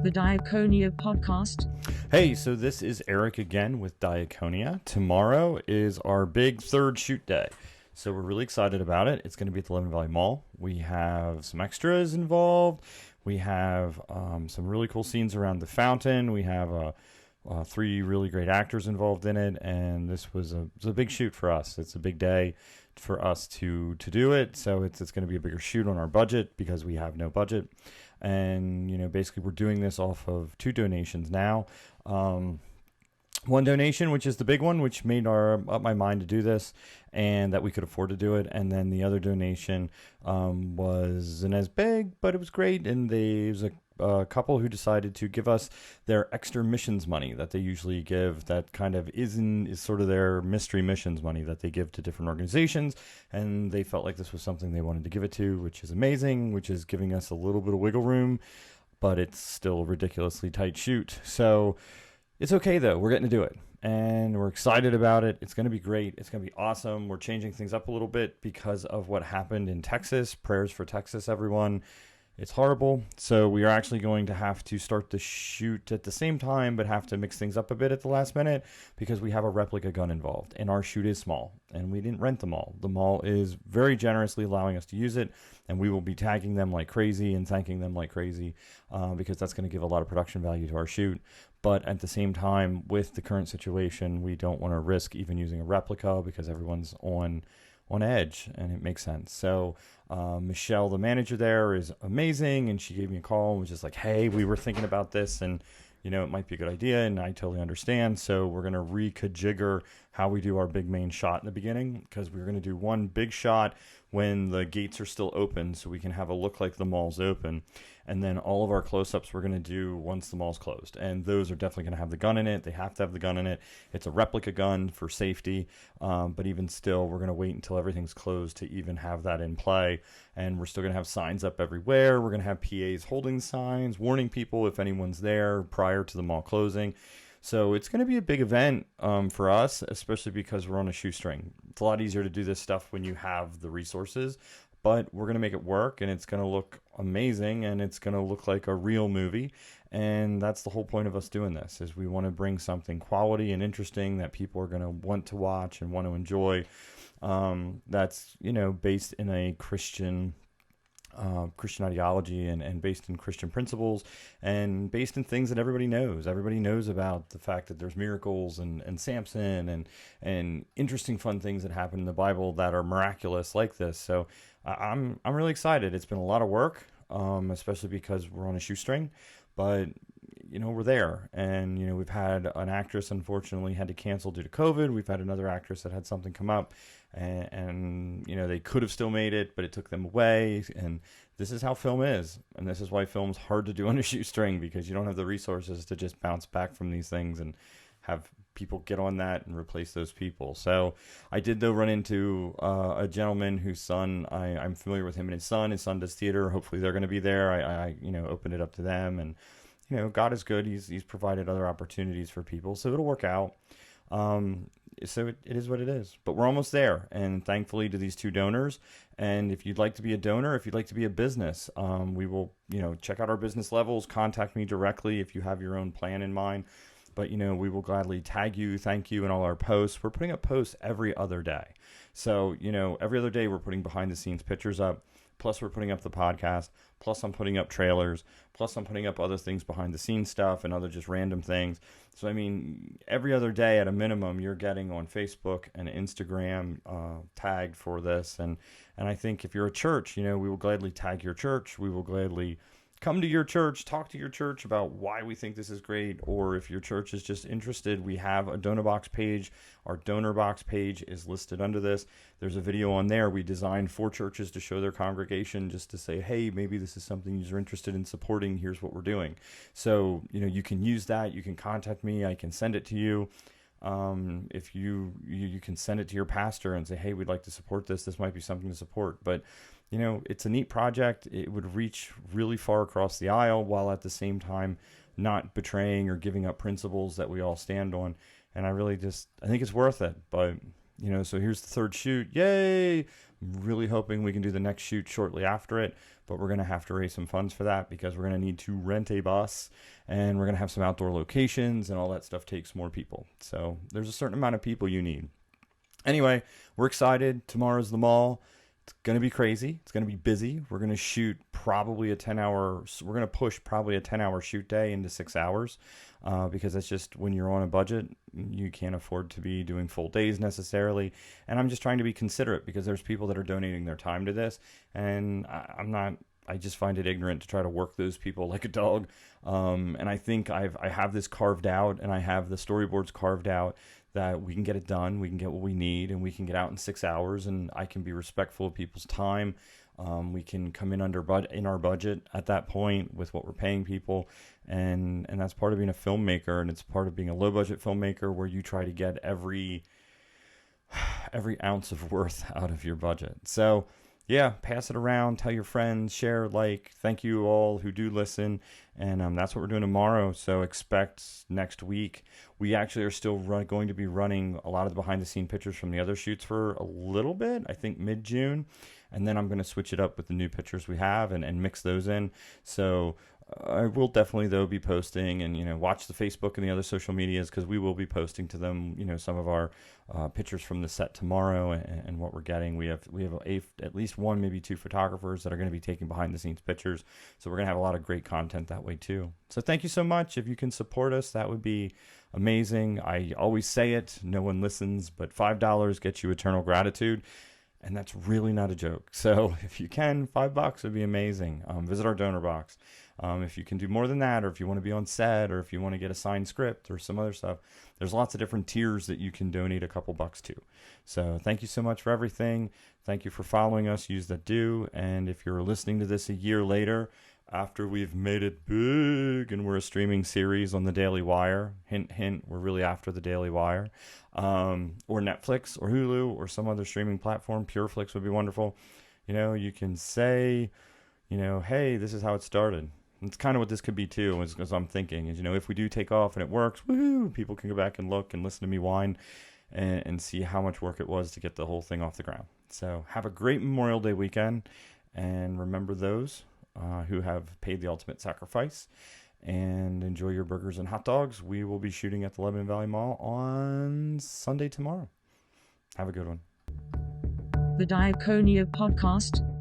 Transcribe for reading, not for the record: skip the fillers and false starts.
the Diakonia podcast. Hey, so this is Erik again with Diakonia. Tomorrow is our big third shoot day. So we're really excited about it. It's going to be at the Lebanon Valley Mall. We have some extras involved. We have some really cool scenes around the fountain. We have 3 really great actors involved in it, and this was a big shoot for us. It's a big day for us to do it, so it's going to be a bigger shoot on our budget because we have no budget. And basically we're doing this off of 2 donations now. One donation, which is the big one, which made up my mind to do this and that we could afford to do it. And then the other donation wasn't as big, but it was great. And there's a couple who decided to give us their extra missions money that they usually give, that kind of is sort of their mystery missions money that they give to different organizations. And they felt like this was something they wanted to give it to, which is amazing, which is giving us a little bit of wiggle room, but it's still a ridiculously tight shoot. So it's okay, though. We're getting to do it, and we're excited about it. It's going to be great. It's going to be awesome. We're changing things up a little bit because of what happened in Texas. Prayers for Texas, everyone. It's horrible. So we are actually going to have to start the shoot at the same time, but have to mix things up a bit at the last minute because we have a replica gun involved, and our shoot is small, and we didn't rent the mall. The mall is very generously allowing us to use it, and we will be tagging them like crazy and thanking them like crazy because that's going to give a lot of production value to our shoot. But at the same time, with the current situation, we don't want to risk even using a replica because everyone's on edge, and it makes sense. So Michelle, the manager there, is amazing, and she gave me a call and was just like, hey, we were thinking about this, and it might be a good idea, and I totally understand. So we're going to reconfigure how we do our big main shot in the beginning, because we're going to do one big shot when the gates are still open so we can have a look like the mall's open. And then all of our close-ups we're going to do once the mall's closed. And those are definitely going to have the gun in it. They have to have the gun in it. It's a replica gun for safety. But even still, we're going to wait until everything's closed to even have that in play. And we're still going to have signs up everywhere. We're going to have PAs holding signs, warning people if anyone's there prior to the mall closing. So it's going to be a big event for us, especially because we're on a shoestring. It's a lot easier to do this stuff when you have the resources, but we're going to make it work, and it's going to look amazing, and it's going to look like a real movie. And that's the whole point of us doing this, is we want to bring something quality and interesting that people are going to want to watch and want to enjoy. That's, based in a Christian ideology and based in Christian principles and based in things that everybody knows. Everybody knows about the fact that there's miracles and Samson and interesting fun things that happen in the Bible that are miraculous like this. So I'm really excited. It's been a lot of work, especially because we're on a shoestring, but we're there. And we've had an actress unfortunately had to cancel due to COVID. We've had another actress that had something come up, and they could have still made it, but it took them away. And this is how film is, and this is why film's hard to do on a shoestring, because you don't have the resources to just bounce back from these things and have people get on that and replace those people. So I did, though, run into a gentleman whose son, I'm familiar with him and his son. His son does theater. Hopefully they're going to be there. I opened it up to them, and God is good. He's provided other opportunities for people, so it'll work out. So it is what it is, but we're almost there. And thankfully to these 2 donors. And if you'd like to be a donor, if you'd like to be a business, we will, check out our business levels, contact me directly if you have your own plan in mind. But, we will gladly tag you, thank you in all our posts. We're putting up posts every other day. So, every other day we're putting behind the scenes pictures up. Plus we're putting up the podcast. Plus I'm putting up trailers. Plus I'm putting up other things behind the scenes stuff and other just random things. So, every other day at a minimum, you're getting on Facebook and Instagram tagged for this. And I think if you're a church, we will gladly tag your church. We will gladly come to your church, talk to your church about why we think this is great, or if your church is just interested, we have a donor box page. Our donor box page is listed under this. There's a video on there we designed for churches to show their congregation, just to say, hey, maybe this is something you're interested in supporting. Here's what we're doing. So, you can use that. You can contact me. I can send it to you. If you can send it to your pastor and say, hey, we'd like to support this. This might be something to support. But, it's a neat project. It would reach really far across the aisle while at the same time not betraying or giving up principles that we all stand on. And I think it's worth it. But, So here's the third shoot. Yay! I'm really hoping we can do the next shoot shortly after it, but we're going to have to raise some funds for that because we're going to need to rent a bus, and we're going to have some outdoor locations, and all that stuff takes more people. So there's a certain amount of people you need. Anyway, we're excited. Tomorrow's the mall. It's going to be crazy. It's going to be busy. We're going to shoot probably a 10-hour, we're going to push probably a 10-hour shoot day into 6 hours because that's just when you're on a budget, you can't afford to be doing full days necessarily. And I'm just trying to be considerate because there's people that are donating their time to this. And I just find it ignorant to try to work those people like a dog. And I think I have this carved out, and I have the storyboards carved out that we can get it done, we can get what we need, and we can get out in 6 hours, and I can be respectful of people's time. We can come in in our budget at that point with what we're paying people, and that's part of being a filmmaker, and it's part of being a low budget filmmaker where you try to get every ounce of worth out of your budget. So yeah, pass it around, tell your friends, share, thank you all who do listen. And that's what we're doing tomorrow. So expect next week. We actually are still going to be running a lot of the behind the scene pictures from the other shoots for a little bit, I think mid-June. And then I'm going to switch it up with the new pictures we have and mix those in. So I will definitely, though, be posting and, watch the Facebook and the other social medias because we will be posting to them, some of our pictures from the set tomorrow and what we're getting. We have at least one, maybe two photographers that are going to be taking behind the scenes pictures. So we're going to have a lot of great content that way, too. So thank you so much. If you can support us, that would be amazing. I always say it. No one listens, but $5 gets you eternal gratitude. And that's really not a joke. So if you can, $5 would be amazing. Visit our donor box. If you can do more than that, or if you want to be on set, or if you want to get a signed script or some other stuff, there's lots of different tiers that you can donate a couple bucks to. So thank you so much for everything. Thank you for following us. Use that do. And if you're listening to this a year later, after we've made it big and we're a streaming series on the Daily Wire, hint, hint, we're really after the Daily Wire, or Netflix or Hulu or some other streaming platform, Pureflix would be wonderful. You can say, hey, this is how it started. It's kind of what this could be too, as I'm thinking is, if we do take off and it works, woohoo, people can go back and look and listen to me whine and see how much work it was to get the whole thing off the ground. So have a great Memorial Day weekend, and remember those who have paid the ultimate sacrifice, and enjoy your burgers and hot dogs. We will be shooting at the Lebanon Valley Mall on Sunday tomorrow. Have a good one. The Diakonia Podcast.